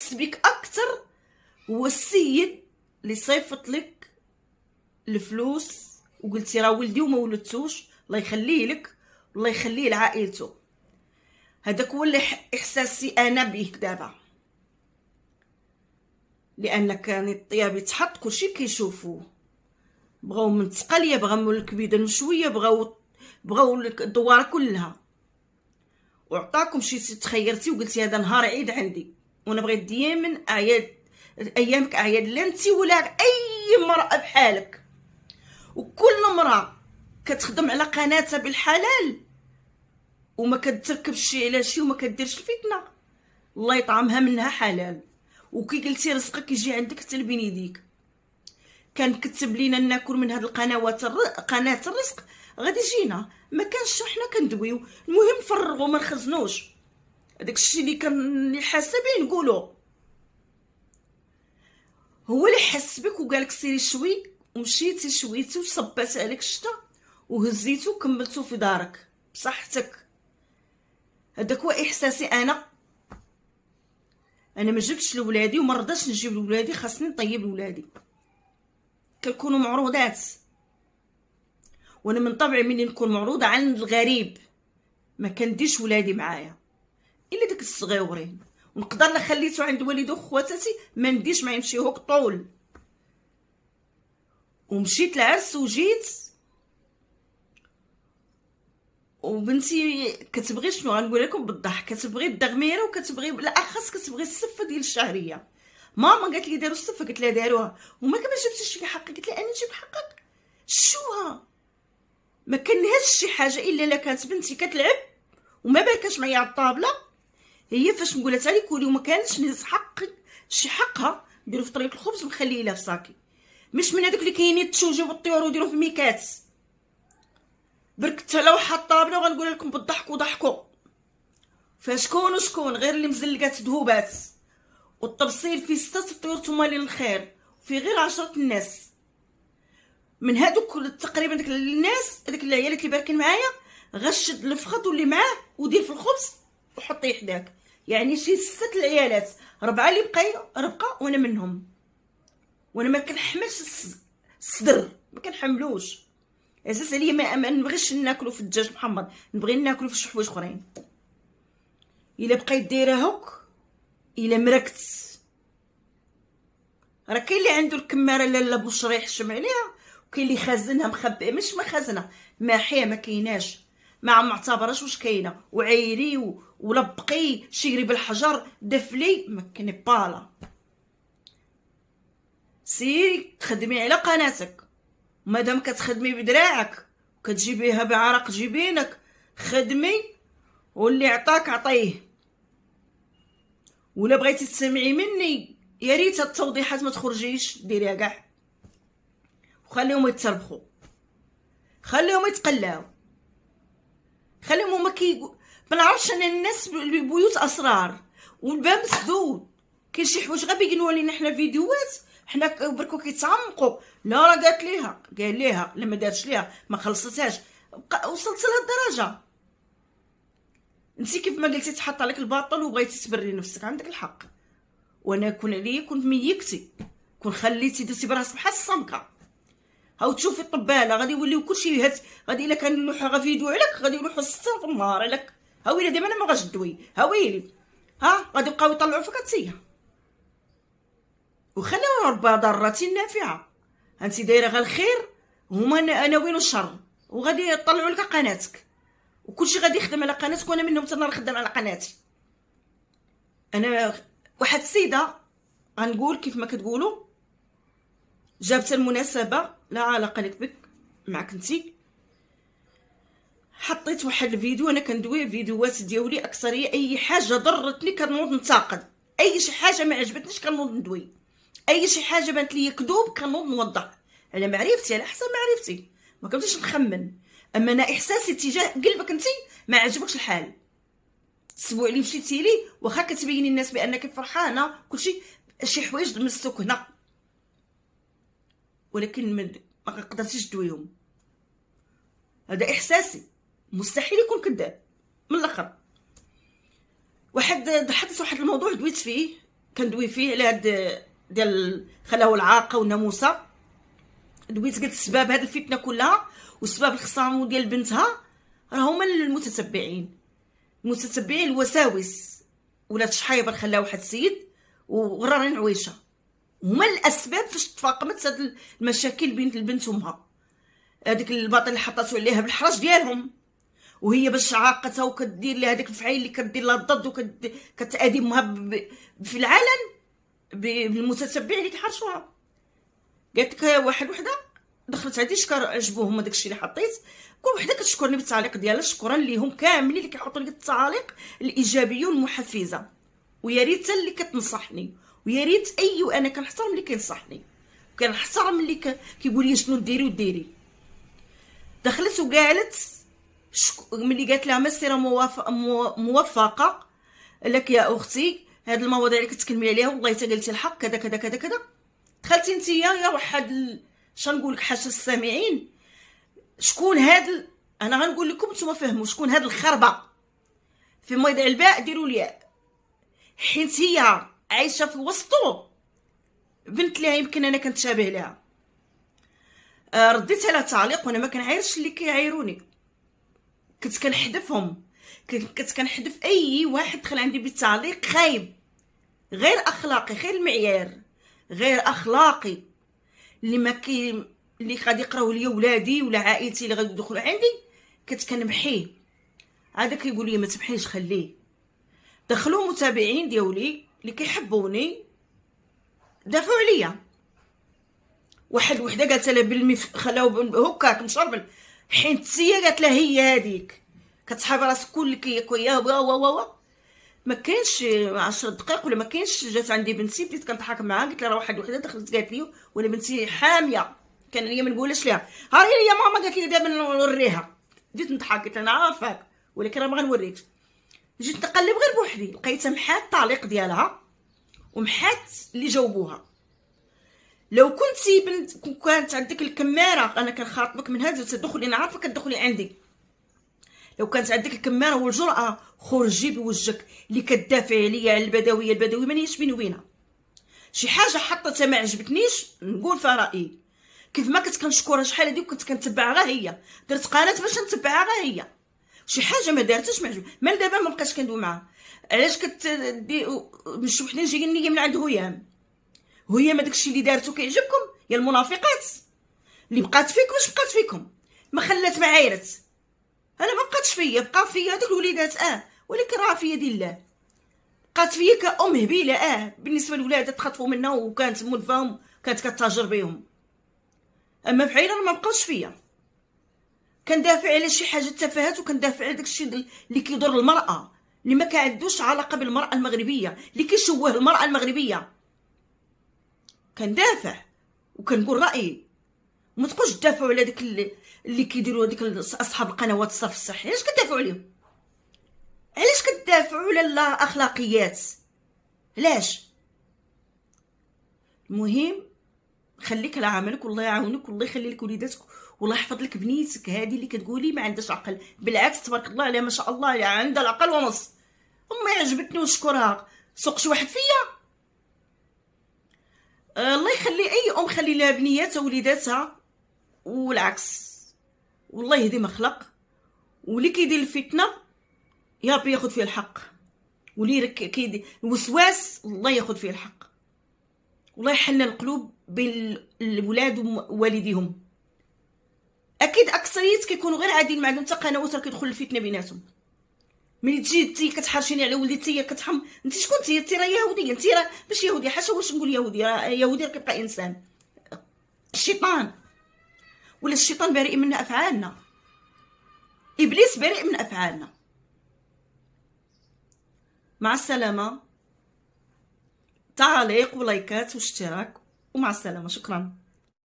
كيحس بك اكثر هو السيد اللي صيفط لك الفلوس وقلتي راه ولدي وما ولدتوش، الله يخليه لك والله يخليه لعائلته. هذاك هو اللي احساسي انا به دابا، لان كان الطياب يتحط كلشي كيشوفوه، بغاو من تقاليه، بغاو من الكبيده شويه، بغاو الدواره كلها، وعطاكم شي تخيرتي وقلتي هذا نهار عيد عندي، وانا بغيت ديما اعياد ايامك اعياد لا انت ولا اي مرأة بحالك. وكل مرأة كتخدم على قناتها بالحلال وما كتركبش شي على شي وما كديرش الفتنه، الله يطعمها منها حلال. وكي قلتي رزقك يجي عندك حتى لبين يديك. كان كتب لينا ناكل من هاد القنوات قناه الرزق غادي يجينا، ما كانش حنا كندويو، المهم فرغوا ما نخزنوش هذاك الشيء اللي كان حاسه به نقولو. هو اللي حس بك وقالك سيري شوي، ومشيتي شويتي وصبات عليك الشتا وهزيتو وكملتو في دارك بصحتك. هذاك هو احساسي انا ما جبتش لولادي وما رضاش نجيب لولادي، خاصني نطيب لولادي، كنكونوا معروضات، وانا من طبعي ملي نكون معروضه عن الغريب ما كنديش ولادي معايا الا داك الصغيورين، ونقدر لا خليته عند والدو خواتاتي ما نديش ما يمشيوك طول. ومشيت العرس وجيت وبنتي كتبغي شنو غنقول لكم بالضحك، كتبغي الدغميره وكتبغي بالاخص كتبغي السفه ديال الشهريه. ماما قالت لي داروا السفه، قلت لها داروها وما كما جبتش في حقك، قلت لها انا نجيب حقك شوها، ما كنهزش شي حاجه الا الا كانت بنتي كتلعب وما بالكاش معايا على الطابله، هي فاش نقولها لي كولي وما كانش نهز حقك شي حقها نديرو في طريق الخبز ونخليه لها في صاكي، مش من هذوك اللي كاينين تشوجوا بالطيور وديروا في ميكات. برك حتى لو حط الطابله وغنقول لكم بالضحك وضحكوا فشكون وشكون غير اللي مزلقات ذهوبات والتبصيل في 6 الطيور تمالي الخير في غير 10 الناس. من هادوك تقريبا داك الناس داك العيالات اللي باركين معايا غشد الفخذ واللي معاه ودير في الخبز وحطيه حداك، يعني شي 6 العيالات، 4 اللي ربقه وانا منهم، وانا ما كنحملش الصدر ما كنحملوش. اساس عليا ما نبغيش ناكلو في الدجاج محمر، نبغي ناكلو في شي حوايج اخرين. الا بقيت دايره هوك الا مركت راه كاين اللي عنده الكماره لاله بشرى يحشم عليها، وكاين اللي خازنها مخبئه، مش ما خازنها ماحيه ما كايناش، ما معتبراش واش كاينه، وعيري ولبقي شيري بالحجر دفلي ما كاين بالا. سيري تخدمي على قناتك، ومادام كتخدمي بدراعك وكتجيبيها بعرق جبينك خدمي، واللي عطاك عطيه. ولا بغيتي تسمعي مني يا ريت هاد التوضيحات ما تخرجيش ديريها كاع، وخليهم يتربخوا، خليهم يتقلاو، خليهم هما ما نعرفش انا الناس بيوت اسرار والباب مسدود، كاين شي حوايج غير بيقولوا لينا حنا فيديوهات حنا بركو كيتعمقوا. لا راه قال ليها لما دارش ليها ما خلصتهاش، وصلت لهاد الدرجه. انت كيف ما قلتي تحط عليك الباطل وبغيتي تبري نفسك عندك الحق، وانا كون عليا كنت ميكتي كون خليتي درتي براسك بحال الصمكه. هاو تشوفي الطباله غادي يوليو كلشي غادي الا كان لوحه غا فيديو عليك غادي يلوحوا السته في النهار عليك، ها ويلي دابا انا ما غاش دوي، ها ويلي ها غادي يبقاو يطلعوا فيك تسيه. وخليو ربي ضرات نافعه، انت دايره غير الخير هما انا وين الشر، وغادي يطلعوا لك قناتك وكلشي غادي يخدم على قناتك، وانا منهم تنهار نخدم على قناتي. انا واحد السيده غنقول كيف ما كتقولوا جابت المناسبه لا علاقه لك بك معك انتي، حطيت واحد الفيديو انا كندوي فيديوهات ديالي اكثريه اي حاجه ضرتني كنوض ننتقد، اي شي حاجه ما عجبتنيش كنوض ندوي، اي شي حاجه بانت لي كذوب كنوض نوضح على معرفتي على حسب معرفتي، ما كنتش نخمن. اما انا احساسي تجاه قلبك انتي ما عجبكش الحال، الاسبوع اللي مشيتي لي واخا كتبيني الناس بانك فرحانه كلشي شي حوايج مسوك هنا، ولكن ما قدرتيش تدويهم. هذا احساسي مستحيل يكون كذاب من الاخر. حدث واحد الموضوع دويت فيه كندوي فيه على هاد ديال خلاو العاقه والناموسه. دويت قلت سباب هاد الفتنه كلها وسباب الخصام ديال بنتها راه هما المتتبعين الوساوس ولات شحايبر خلاو واحد السيد وغرارين عويشه، هما الاسباب فاش تفاقمت هاد المشاكل بين البنت وامها. هذيك الباطل اللي حطاتو عليها بالحرج ديالهم، وهي باش عاقتها وكدير لها هذاك الفعيل اللي كدير لها الضد وكتادي امها في العلن بالمتتبع اللي كيحرشوها. قالت لك واحده دخلت عندي شكر عجبوهم داكشي اللي حطيت، كل وحده كتشكرني بالتعليق ديالها، شكرا ليهم كاملين اللي كيحطوا لي التعاليق الايجابيه والمحفزه، ويا ريت اللي كتنصحني، ويا ريت انا كنحترم اللي كينصحني وكنحترم اللي كيقول لي شنو ديري وديري. دخلت وقالت ملي قالت لها مسيره موفقه لك يا اختي، هاد المواضيع اللي كتكلمي عليها والله حتى قلتي الحق كذا كذا كذا كذا. دخلتي انت يا واحد شنقول لك حاشا السامعين، شكون هاد انا غنقول لكم نتوما فهموا شكون هاد الخربه في موضع الباء ديروا لي، حيت هي عايشه في وسطو بنت ليها يمكن انا كنتشابه لها. رديت على تعليق وانا ما كنعايرش اللي كيعايروني، كنت كنحذفهم، كنت كنحذف اي واحد دخل عندي بالتعليق خايب غير اخلاقي، غير المعيار غير اخلاقي اللي غادي يقراو ليا ولادي ولا عائلتي اللي غادي يدخلوا عندي، كنت كنمحيه. هذا كيقول لي ما تمحيش خليه. دخلوا متابعين ديالي اللي كيحبوني دافعوا عليا، وحده قالت لها خلاو هكاك مشربل، حيت هي قالت لها هي هذيك كتحاب راسك كلك يا ما كاينش 10 دقائق ولا ما كاينش جات عندي بنتي بديت كنضحك معاها، قلت لها راه وحده دخلت قالت لي وانا بنتي حاميه، كان ليا ما نقولش لها ها هي يا ماما قالت لي دابا نوريها، بديت نضحك قلت انا عارفاك ولكن راه ما غنوريكش. جيت نقلب غير بوحدي لقيتها محات التعليق ديالها ومحات اللي جاوبوها. لو كنتي بنت كانت عندك الكماره، انا كنخاطبك من هذا تدخلي، انا عارفه كتدخلي عندي، لو كانت عندك الكماره والجرأه خرجي بوجهك اللي كتدافع عليا على البدويه مانيش بيني وبينها. شي حاجه حطتها ما عجبتنيش نقول فيها رايي، كيف ما كنت كنشكرها شحال هادي وكنت كنتبعها غير هي، درت قناه باش نتبعها غير هي، شي حاجه ما دارتش ما عجبني مال دابا ما بقاش كندوي معاها. علاش كتدي مش وحدين جايين ليا من عند هيام داكشي اللي دارتو كيعجبكم يا المنافقات اللي بقات فيكم واش بقات فيكم، ما خلات ما عايرت، انا ما بقاتش فيا، بقى فيا هذوك الوليدات ولكن راه في يد الله، بقات فيا كأم هبيله بالنسبه للولاد تخطفوا منها وكانت مدفاهم كانت كتاجر بهم، اما في عيله ما بقاوش فيا. كندافع على شي حاجه تفاهات وكندافع على داكشي اللي كيضر المراه، اللي ما كيعندوش علاقه بالمراه المغربيه، اللي كيشوه المراه المغربيه. كندافع وكنقول رايي، وما تبقوش تدافعوا على داك اللي كيديروا هذيك اصحاب القنوات الصرف الصحي. علاش كتدافعوا عليهم؟ علاش كتدافعوا على الاخلاقيات؟ علاش؟ المهم خليك على عملك والله يعاونك والله يخلي لك وليداتك والله يحفظ لك بنيتك هذه اللي كتقولي ما عندهاش عقل، بالعكس تبارك الله عليها ما شاء الله عليها عندها العقل ونص. امي عجبتني ونشكرها، سوق شي واحد فيا الله يخلي اي ام خلي لها بنياتها ووليداتها والعكس، والله يهدي مخلق. واللي كيدير الفتنه يا ربي ياخذ فيه الحق، واللي كيدير الوسواس الله ياخذ فيه الحق، والله يحنن القلوب بين الولاد ووالديهم. اكيد اكثريت كيكونوا غير عاديين ما عندهم حتى قنوات راه كيدخل الفتنه بيناتهم. ملي تجي انت كتحرشيني على ولدي انت كتحم، انت شكون انت راه يهوديه، انت راه ماشي يهوديه، حاشا واش نقول يهودي، راه يهودي راه كيبقى انسان. الشيطان ولا الشيطان بريء من افعالنا، ابليس بريء من افعالنا. مع السلامه، تعاليق ولايكات واشتراك ومع السلامه، شكرا.